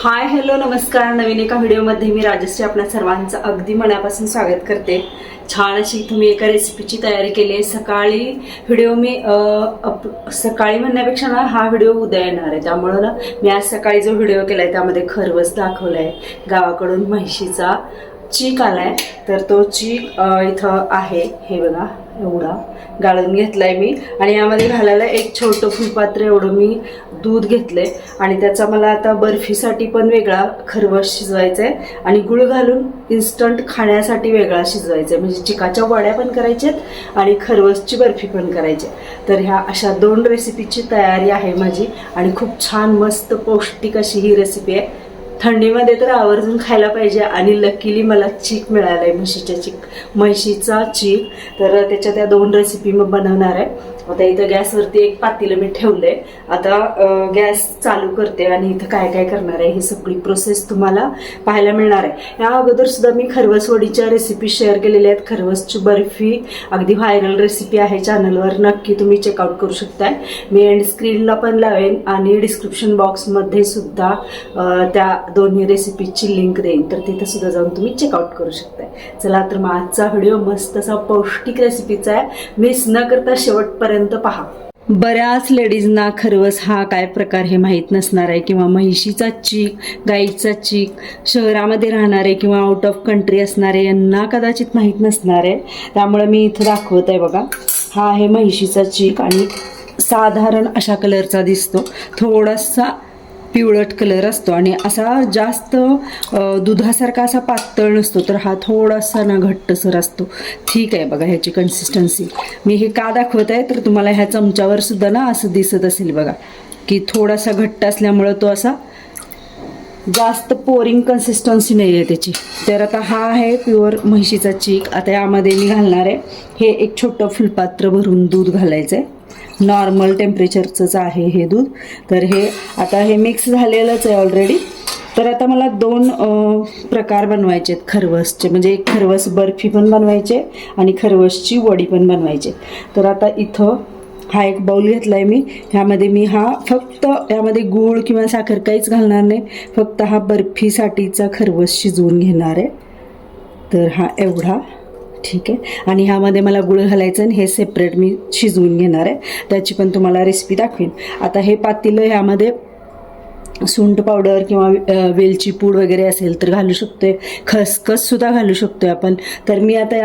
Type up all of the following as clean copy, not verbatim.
Hi hello नमस्कार. नवीन एका व्हिडिओमध्ये मी राजश्री आपल्या सर्वांचं अगदी मनापासून स्वागत करते. छान अशी तुम्ही एका रेसिपीची तयारी केली आहे. सकाळी व्हिडिओ मी सकाळी म्हणण्यापेक्षा ना हा व्हिडिओ उद्या येणार आहे, त्यामुळं ना मी आज सकाळी जो व्हिडिओ केलाय त्यामध्ये खरवस दाखवलाय. गावाकडून म्हैशीचा चीक आलाय, तर तो चीक इथं आहे. हे बघा एवढा गाळून घेतलाय मी आणि यामध्ये घालायला एक छोटं फुलपात्र एवढं मी दूध घेतलंय आणि त्याचा मला आता बर्फीसाठी पण वेगळा खरवस शिजवायचा आहे आणि गुळ घालून इन्स्टंट खाण्यासाठी वेगळा शिजवायचा आहे. म्हणजे चिकाच्या वड्या पण करायच्यात आणि खरवसची बर्फी पण करायची. तर ह्या अशा 2 रेसिपीची तयारी आहे माझी आणि खूप छान मस्त पौष्टिक अशी ही रेसिपी आहे. थंडीमध्ये तर आवर्जून खायला पाहिजे आणि लकीली मला चीक मिळालाय, म्हशीचा चीक. तर त्याच्या त्या 2 रेसिपी मग बनवणार आहे. आता इथं गॅसवरती एक पातेलं मी ठेवलंय. आता गॅस चालू करते आणि इथं काय काय करणार आहे ही सगळी प्रोसेस तुम्हाला पाहायला मिळणार आहे. या अगोदर सुद्धा मी खरवसवडीच्या रेसिपी शेअर केलेल्या आहेत. खरवसची बर्फी अगदी व्हायरल रेसिपी आहे चॅनलवर, नक्की तुम्ही चेकआउट करू शकताय. मी एंड स्क्रीनला पण लावेन आणि डिस्क्रिप्शन बॉक्समध्ये सुद्धा त्या दोन्ही रेसिपीची लिंक देईन, तर तिथे सुद्धा जाऊन तुम्ही चेकआउट करू शकताय. चला तर मग आजचा व्हिडिओ मस्त असा पौष्टिक रेसिपीचा आहे, मिस न करता शेवटपर्यंत पहा. बऱ्याच लेडीजना खरवस हा काय प्रकार हे माहीत नसणार आहे, किंवा म्हैशीचा चीक, गाईचा चीक शहरामध्ये राहणारे किंवा आउट ऑफ कंट्री असणारे यांना कदाचित माहीत नसणार आहे. त्यामुळे मी इथं दाखवत आहे बघा. हा आहे म्हैशीचा चीक आणि साधारण अशा कलरचा दिसतो. थोडासा पिवळट कलर असतो आणि असा जास्त दुधासारखा असा पातळ नसतो, तर हा थोडासा ना घट्टसर असतो. ठीक आहे बघा ह्याची कन्सिस्टन्सी. मी हे का दाखवत आहे तर तुम्हाला ह्या चमच्यावर सुद्धा ना असं दिसत असेल बघा, की थोडासा घट्ट असल्यामुळं तो असा जास्त पोरिंग कन्सिस्टन्सी नाही आहे त्याची. तर आता हा आहे प्युअर म्हशीचा चीक. आता यामध्ये मी घालणार आहे हे एक छोटं फुलपात्र भरून दूध घालायचं आहे. नॉर्मल टेम्परेचरचंच आहे हे दूध. तर हे आता हे मिक्स झालेलंच आहे ऑलरेडी. तर आता मला 2 प्रकार बनवायचे आहेत खरवसचे, म्हणजे एक खरवस बर्फी पण बनवायचे आणि खरवसची वडी पण बनवायचे. तर आता इथं हा एक बाउल घेतला आहे मी. ह्यामध्ये मी फक्त यामध्ये गूळ किंवा साखर काहीच घालणार नाही, फक्त हा बर्फीसाठीचा खरवस शिजवून घेणार आहे. तर हा एवढा ठीक आहे. आणि ह्यामध्ये मला गुळ घालायचं आणि हे सेपरेट मी शिजवून घेणार आहे. त्याची पण तुम्हाला रेसिपी दाखवीन. आता हे पातेलं, ह्यामध्ये सुंठ पावडर किंवा वेलची पूड वगैरे असेल तर घालू शकतोय. खसखस सुद्धा घालू शकतोय आपण. तर मी आता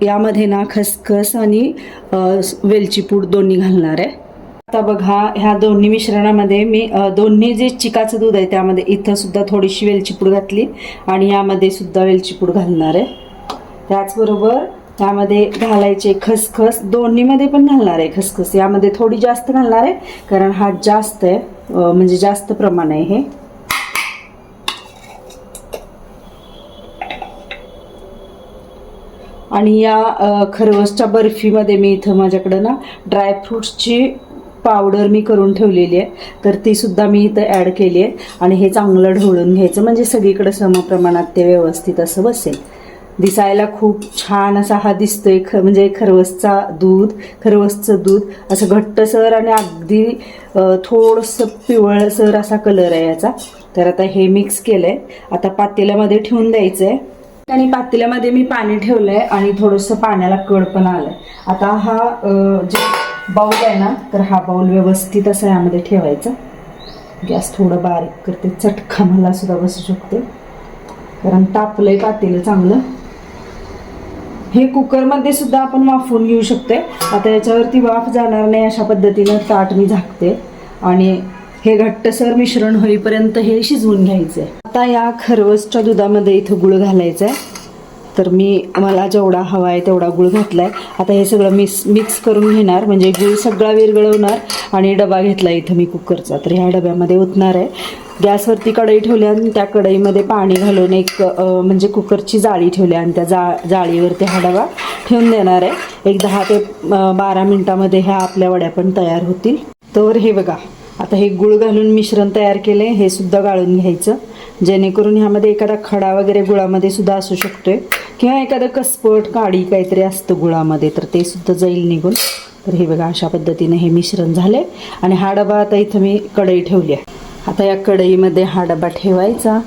यामध्ये ना खसखस आणि वेलची पूड दोन्ही घालणार आहे. आता बघा ह्या दोन्ही मिश्रणामध्ये मी दोन्ही जे चिकाचं दूध आहे त्यामध्ये इथं सुद्धा थोडीशी वेलची पूड घातली आणि यामध्ये सुद्धा वेलची पूड घालणार आहे. त्याचबरोबर यामध्ये घालायचे खसखस, दोन्हीमध्ये पण घालणार आहे खसखस. यामध्ये थोडी जास्त घालणार आहे कारण हा जास्त आहे, म्हणजे जास्त प्रमाण आहे हे. आणि या खरवसच्या बर्फीमध्ये मी इथं माझ्याकडं ना ड्रायफ्रुट्सची पावडर मी करून ठेवलेली आहे, तर ती सुद्धा मी इथं ॲड केली आहे. आणि हे चांगलं ढवळून घ्यायचं म्हणजे सगळीकडे समप्रमाणात ते व्यवस्थित असं बसेल. दिसायला खूप छान असा हा दिसतोय, म्हणजे खरवसचं दूध असं घट्टसर आणि अगदी थोडंसं पिवळसर असा कलर आहे याचा. तर आता हे मिक्स केलंय. आता पातेल्यामध्ये ठेवून द्यायचं आहे आणि पातेल्यामध्ये मी पाणी ठेवलंय आणि थोडंसं पाण्याला कड पण आलंय. आता हा जे बाऊल आहे ना, तर हा बाऊल व्यवस्थित असा यामध्ये ठेवायचा. गॅस थोडं बारीक करते, चटका मला सुद्धा बसू शकते कारण तापलंय पातेलं चांगलं. हे कुकरमध्ये सुद्धा आपण वाफवून घेऊ शकते. आता याच्यावरती वाफ जाणार नाही अशा पद्धतीनं ताट मी झाकते आणि हे घट्टसर मिश्रण होईपर्यंत हे शिजवून घ्यायचं आहे. आता या खरवसच्या दुधामध्ये इथं गुळ घालायचं आहे. तर मला जेवढा हवा आहे तेवढा गुळ घातलाय. आता हे सगळं मिक्स करून घेणार, म्हणजे गुळ सगळा विरघळवणार. आणि डबा घेतला इथं मी कुकरचा, तर ह्या डब्यामध्ये ओतणार आहे. गॅसवरती कढई ठेवली आणि त्या कढईमध्ये पाणी घालून एक म्हणजे कुकरची जाळी ठेवली आणि त्या जाळीवरती हा डबा ठेवून देणार आहे. एक 10 ते 12 मिनिटामध्ये ह्या आपल्या वड्या पण तयार होतील. तर हे बघा आता हे गुळ घालून मिश्रण तयार केले, हे सुद्धा गाळून घ्यायचं, जेणेकरून ह्यामध्ये एखादा खडा वगैरे गुळामध्ये सुद्धा असू शकतोय किंवा एखादं कसपट काडी काहीतरी असतं गुळामध्ये, तर ते सुद्धा जाईल निघून. तर हे बघा अशा पद्धतीने हे मिश्रण झाले आणि हा डबा आता इथं मी कढई ठेवली आहे. आता या कढईमध्ये हा डबा ठेवायचा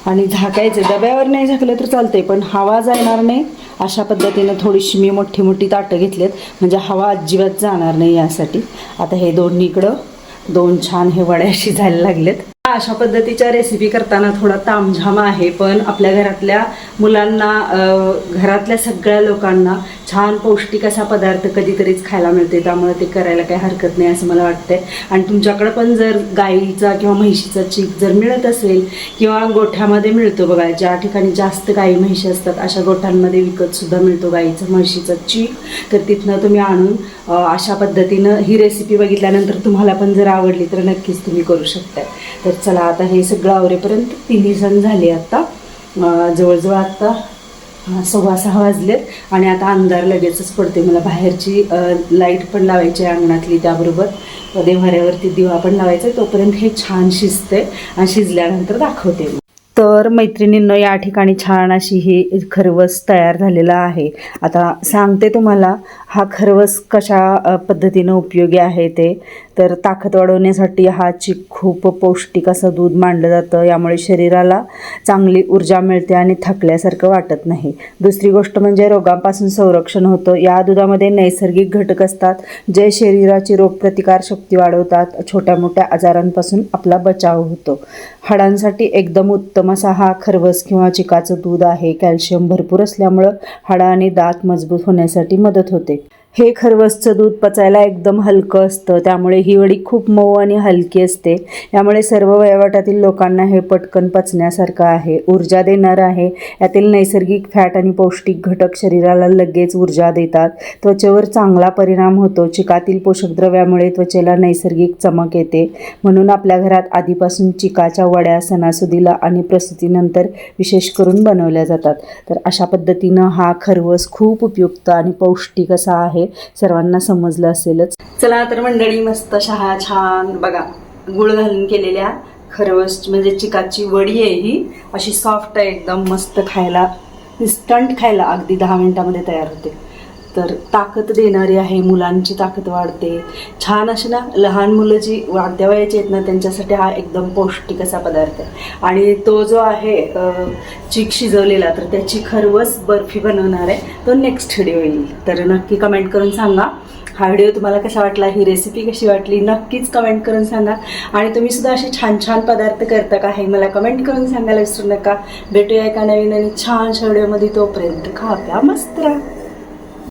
आणि झाकायचं. डब्यावर नाही झाकलं तर चालतंय, पण हवा जाणार नाही अशा पद्धतीनं थोडीशी मी मोठी मोठी ताटं घेतलेत, म्हणजे हवा अजिबात जाणार नाही यासाठी. आता हे दोन्हीकडं दोन छान हे वड्या शिजायला लागलेत. अशा पद्धतीच्या रेसिपी करताना थोडा तामझाम आहे, पण आपल्या घरातल्या मुलांना, घरातल्या सगळ्या लोकांना छान पौष्टिक असा पदार्थ कधीतरीच खायला मिळते, त्यामुळे ते करायला काही हरकत नाही असं मला वाटतंय. आणि तुमच्याकडं पण जर गाईचा किंवा म्हैशीचा चीक जर मिळत असेल किंवा गोठ्यामध्ये मिळतो बघा, ज्या ठिकाणी जास्त गाई म्हैशी असतात अशा गोठ्यांमध्ये विकत सुद्धा मिळतो गाईचा म्हैशीचा चीक, तर तिथनं तुम्ही आणून अशा पद्धतीनं ही रेसिपी बघितल्यानंतर तुम्हाला पण जर आवडली तर नक्कीच तुम्ही करू शकता. तर चला आता हे सगळं आवरेपर्यंत 3 जण झाले. आता जवळजवळ आता 6:15 वाजलेत आणि आता अंधार लगेचच पडते. मला बाहेरची लाईट पण लावायची आहे अंगणातली, त्याबरोबर देव्हाऱ्यावरती दिवा पण लावायचा. तोपर्यंत हे छान शिजते आणि शिजल्यानंतर दाखवते. तर मैत्रिणींनो, या ठिकाणी छान अशी ही खरवस तयार झालेला आहे. आता सांगते तुम्हाला हा खरवस कशा पद्धतीनं उपयोगी आहे ते. तर ताकद वाढवण्यासाठी हा चीक खूप पौष्टिक असं दूध मानलं जातं. यामुळे शरीराला चांगली ऊर्जा मिळते आणि थकल्यासारखं वाटत नाही. दुसरी गोष्ट म्हणजे रोगांपासून संरक्षण होतं. या दुधामध्ये नैसर्गिक घटक असतात जे शरीराची रोगप्रतिकार शक्ती वाढवतात. छोट्या मोठ्या आजारांपासून आपला बचाव होतो. हाडांसाठी एकदम उत्तम असा हा खरवस किंवा चिकाचं दूध आहे. कॅल्शियम भरपूर असल्यामुळं हाडं आणि दात मजबूत होण्यासाठी मदत होते. हे खरवसचं दूध पचायला एकदम हलकं असतं, त्यामुळे ही वडी खूप मऊ आणि हलकी असते. यामुळे सर्व वयोगटातील लोकांना हे पटकन पचण्यासारखं आहे, ऊर्जा देणारं आहे. यातील नैसर्गिक फॅट आणि पौष्टिक घटक शरीराला लगेच ऊर्जा देतात. त्वचेवर चांगला परिणाम होतो. चिकातील पोषक द्रव्यामुळे त्वचेला नैसर्गिक चमक येते. म्हणून आपल्या घरात आधीपासून चिकाच्या वड्या सणासुदीला आणि प्रसूतीनंतर विशेष करून बनवल्या जातात. तर अशा पद्धतीनं हा खरवस खूप उपयुक्त आणि पौष्टिक असा आहे. सर्वांना समजलं असेलच. चला तर मंडळी, मस्त अशा छान बघा गुळ घालून केलेल्या खरवस म्हणजे चिकाची वडी आहे. ही अशी सॉफ्ट आहे एकदम, मस्त खायला, इन्स्टंट खायला, अगदी 10 मिनिटामध्ये तयार होते. तर ताकद देणारी आहे, मुलांची ताकद वाढते. छान अशी ना, लहान मुलं जी वाढत्या वयाची आहेत ना त्यांच्यासाठी हा एकदम पौष्टिक असा पदार्थ आहे. आणि तो जो आहे चीक शिजवलेला, तर त्याची खरवस बर्फी बनवणार आहे, तो नेक्स्ट व्हिडिओ येईल. तर नक्की कमेंट करून सांगा हा व्हिडिओ तुम्हाला कसा वाटला, ही रेसिपी कशी वाटली, नक्कीच कमेंट करून सांगा. आणि तुम्ही सुद्धा असे छान छान पदार्थ करता का हे मला कमेंट करून सांगायला विसरू नका. भेटूया एका नवीन आणि छानशा व्हिडिओमध्ये. तोपर्यंत खा प्या मस्त राहा.